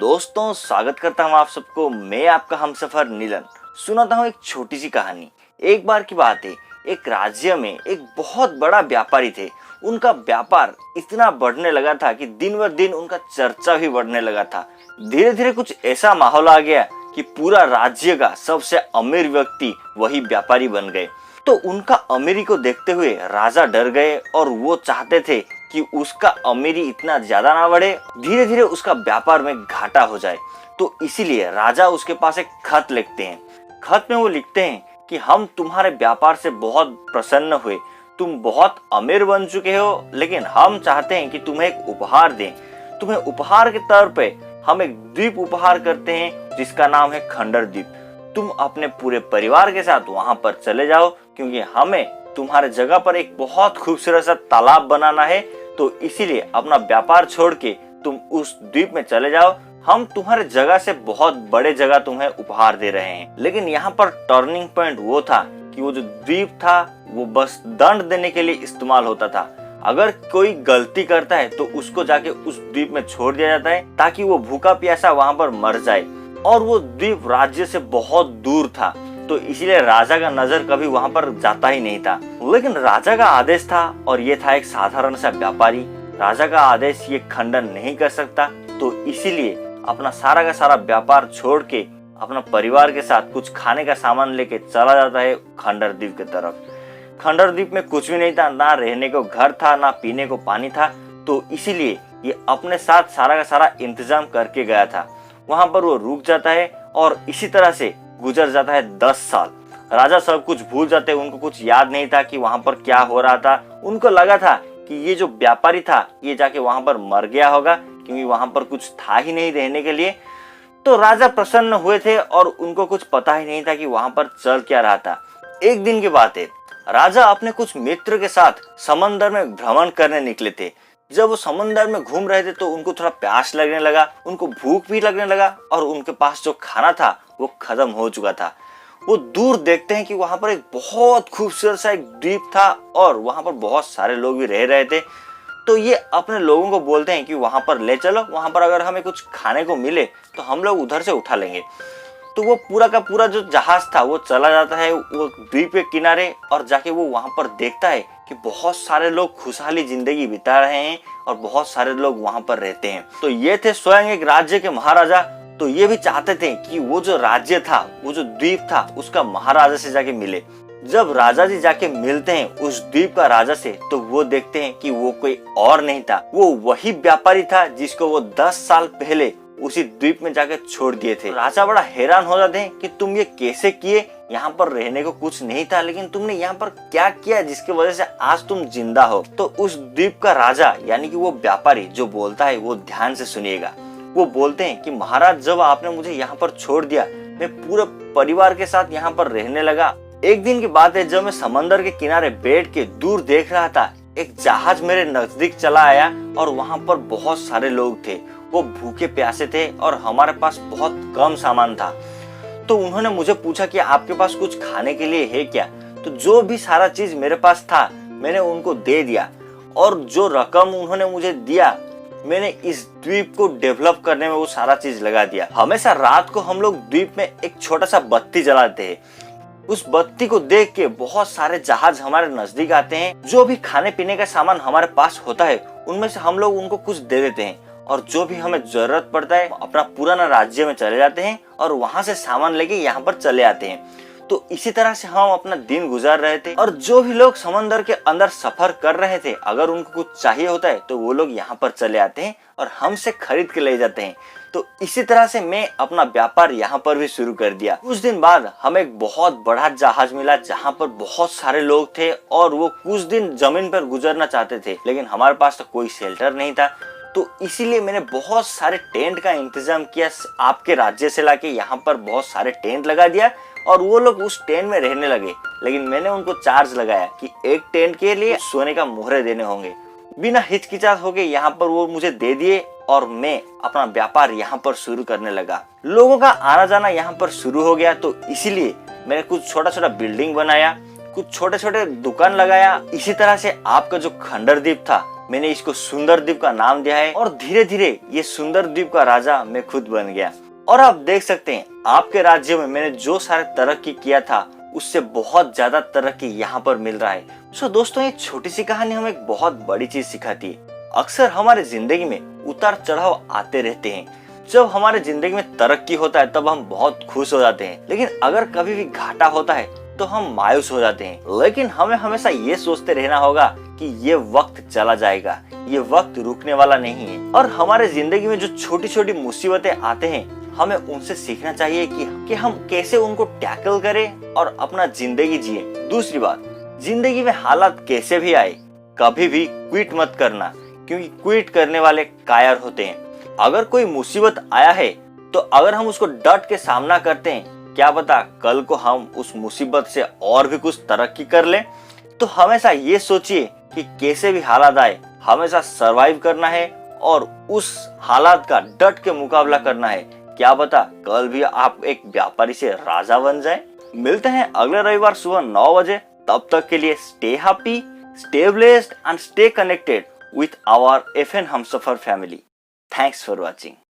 दोस्तों, स्वागत करता हूँ आप सबको। मैं आपका हमसफर नीलन सुनाता हूँ एक छोटी सी कहानी। एक बार की बात है, एक राज्य में एक बहुत बड़ा व्यापारी थे। उनका व्यापार इतना बढ़ने लगा था कि दिन ब दिन उनका चर्चा भी बढ़ने लगा था। धीरे धीरे कुछ ऐसा माहौल आ गया कि पूरा राज्य का सबसे अमीर व्यक्ति वही व्यापारी बन गए। तो उनका अमीरी को देखते हुए राजा डर गए और वो चाहते थे कि उसका अमीरी इतना ज्यादा ना बढ़े, धीरे धीरे उसका व्यापार में घाटा हो जाए। तो इसीलिए राजा उसके पास एक खत लिखते हैं। खत में वो लिखते हैं कि हम तुम्हारे व्यापार से बहुत प्रसन्न हुए, तुम बहुत अमीर बन चुके हो, लेकिन हम चाहते हैं कि तुम्हें एक उपहार दें। तुम्हें उपहार के तौर पे हम एक द्वीप उपहार करते हैं जिसका नाम है खंडर द्वीप। तुम अपने पूरे परिवार के साथ वहां पर चले जाओ, क्योंकि हमें तुम्हारे जगह पर एक बहुत खूबसूरत सा तालाब बनाना है। तो इसीलिए अपना व्यापार छोड़ के तुम उस द्वीप में चले जाओ। हम तुम्हारे जगह से बहुत बड़े जगह तुम्हें उपहार दे रहे हैं। लेकिन यहाँ पर टर्निंग पॉइंट वो था कि वो जो द्वीप था वो बस दंड देने के लिए इस्तेमाल होता था। अगर कोई गलती करता है तो उसको जाके उस द्वीप में छोड़ दिया जाता है ताकि वो भूखा प्यासा वहां पर मर जाए। और वो द्वीप राज्य से बहुत दूर था, तो इसीलिए राजा का नजर कभी वहां पर जाता ही नहीं था। लेकिन राजा का आदेश था और ये था एक साधारण सा व्यापारी। राजा का आदेश ये खंडन नहीं कर सकता, तो इसीलिए अपना सारा का सारा व्यापार छोड़ के अपना परिवार के साथ कुछ खाने का सामान लेके चला जाता है खंडर द्वीप की तरफ। खंडर द्वीप में कुछ भी नहीं था, ना रहने को घर था, ना पीने को पानी था। तो इसीलिए ये अपने साथ सारा का सारा इंतजाम करके गया था। वहां पर वो रुक जाता है और इसी तरह से गुजर जाता है 10 साल। राजा सब कुछ भूल जाते हैं, उनको कुछ याद नहीं था कि वहां पर क्या हो रहा था। उनको लगा था कि ये जो व्यापारी था ये जाके वहां पर मर गया होगा, क्योंकि वहां पर कुछ था ही नहीं रहने के लिए। तो राजा प्रसन्न हुए थे और उनको कुछ पता ही नहीं था कि वहां पर चल क्या रहा था। एक दिन की बात है, राजा अपने कुछ मित्र के साथ समंदर में भ्रमण करने निकले थे। जब वो समंदर में घूम रहे थे तो उनको थोड़ा प्यास लगने लगा, उनको भूख भी लगने लगा और उनके पास जो खाना था वो खत्म हो चुका था। वो दूर देखते हैं कि वहां पर एक बहुत खूबसूरत सा एक द्वीप था और वहां पर बहुत सारे लोग भी रह रहे थे। तो ये अपने लोगों को बोलते हैं कि वहां पर ले चलो, वहां पर अगर हमें कुछ खाने को मिले तो हम लोग उधर से उठा लेंगे। तो वो पूरा का पूरा जो जहाज था वो चला जाता है वो द्वीप के किनारे और जाके वो वहां पर देखता है कि बहुत सारे लोग खुशहाली जिंदगी बिता रहे हैं और बहुत सारे लोग वहां पर रहते हैं। तो ये थे स्वयं एक राज्य के महाराजा। तो ये भी चाहते थे कि वो जो राज्य था, वो जो द्वीप था, उसका महाराजा से जाके मिले। जब राजा जी जाके मिलते हैं उस द्वीप का राजा से, तो वो देखते हैं कि वो कोई और नहीं था, वो वही व्यापारी था जिसको वो 10 साल पहले उसी द्वीप में जाके छोड़ दिए थे। राजा बड़ा हैरान हो जाते हैं कि तुम ये कैसे किए, यहाँ पर रहने को कुछ नहीं था, लेकिन तुमने यहाँ पर क्या किया जिसकी वजह से आज तुम जिंदा हो। तो उस द्वीप का राजा यानी कि वो व्यापारी जो बोलता है वो ध्यान से सुनिएगा। वो बोलते हैं कि महाराज, जब आपने मुझे यहाँ पर छोड़ दिया, मैं पूरे परिवार के साथ यहाँ पर रहने लगा। एक दिन की बात है, जब मैं समंदर के किनारे बैठ के दूर देख रहा था, एक जहाज मेरे नजदीक चला आया और वहां पर बहुत सारे लोग थे। वो भूखे प्यासे थे और हमारे पास बहुत कम सामान था। तो उन्होंने मुझे पूछा कि आपके पास कुछ खाने के लिए है क्या। तो जो भी सारा चीज मेरे पास था मैंने उनको दे दिया, और जो रकम उन्होंने मुझे दिया मैंने इस द्वीप को डेवलप करने में वो सारा चीज लगा दिया। हमेशा रात को हम लोग द्वीप में एक छोटा सा बत्ती जलाते हैं। उस बत्ती को देख के बहुत सारे जहाज हमारे नजदीक आते हैं। जो भी खाने पीने का सामान हमारे पास होता है उनमें से हम लोग उनको कुछ दे देते हैं, और जो भी हमें जरूरत पड़ता है अपना पुराना राज्य में चले जाते हैं और वहां से सामान लेके यहाँ पर चले आते हैं। तो इसी तरह से हम अपना दिन गुजार रहे थे। और जो भी लोग समंदर के अंदर सफर कर रहे थे, अगर उनको कुछ चाहिए होता है तो वो लोग यहाँ पर चले आते हैं और हमसे खरीद के ले जाते हैं। तो इसी तरह से मैं अपना व्यापार यहाँ पर भी शुरू कर दिया। कुछ दिन बाद हमें एक बहुत बड़ा जहाज मिला जहाँ पर बहुत सारे लोग थे और वो कुछ दिन जमीन पर गुजरना चाहते थे, लेकिन हमारे पास तो कोई शेल्टर नहीं था। तो इसीलिए मैंने बहुत सारे टेंट का इंतजाम किया, आपके राज्य से लाके यहाँ पर बहुत सारे टेंट लगा दिया और वो लोग उस टेंट में रहने लगे। लेकिन मैंने उनको चार्ज लगाया कि एक टेंट के लिए सोने का मोहरे देने होंगे। बिना हिचकिचाहट हो गए यहाँ पर वो मुझे दे दिए और मैं अपना व्यापार यहाँ पर शुरू करने लगा। लोगों का आना जाना यहाँ पर शुरू हो गया, तो इसीलिए मैंने कुछ छोटा छोटा बिल्डिंग बनाया, कुछ छोटे छोटे दुकान लगाया। इसी तरह से आपका जो खंडर द्वीप था मैंने इसको सुंदर द्वीप का नाम दिया है और धीरे धीरे ये सुंदर द्वीप का राजा मैं खुद बन गया। और आप देख सकते हैं आपके राज्य में मैंने जो सारे तरक्की किया था उससे बहुत ज्यादा तरक्की यहाँ पर मिल रहा है। सो दोस्तों, ये छोटी सी कहानी हमें एक बहुत बड़ी चीज सिखाती है। अक्सर हमारे जिंदगी में उतार चढ़ाव आते रहते हैं। जब हमारे जिंदगी में तरक्की होता है तब हम बहुत खुश हो जाते हैं, लेकिन अगर कभी भी घाटा होता है तो हम मायूस हो जाते हैं। लेकिन हमें हमेशा ये सोचते रहना होगा कि ये वक्त चला जाएगा, ये वक्त रुकने वाला नहीं है। और हमारे जिंदगी में जो छोटी छोटी मुसीबतें आते हैं हमें उनसे सीखना चाहिए कि हम कैसे उनको टैकल करें और अपना जिंदगी जिए। दूसरी बात, जिंदगी में हालात कैसे भी आए कभी भी क्विट मत करना, क्योंकि क्विट करने वाले कायर होते हैं। अगर कोई मुसीबत आया है तो अगर हम उसको डट के सामना करते हैं, क्या पता कल को हम उस मुसीबत से और भी कुछ तरक्की कर लें। तो हमेशा ये सोचिए कि कैसे भी हालात आए हमेशा सरवाइव करना है और उस हालात का डट के मुकाबला करना है। क्या पता कल भी आप एक व्यापारी से राजा बन जाए। मिलते हैं अगले रविवार सुबह 9 बजे। तब तक के लिए stay happy, stay blessed and stay connected with our FN Humsafar family. Thanks for watching.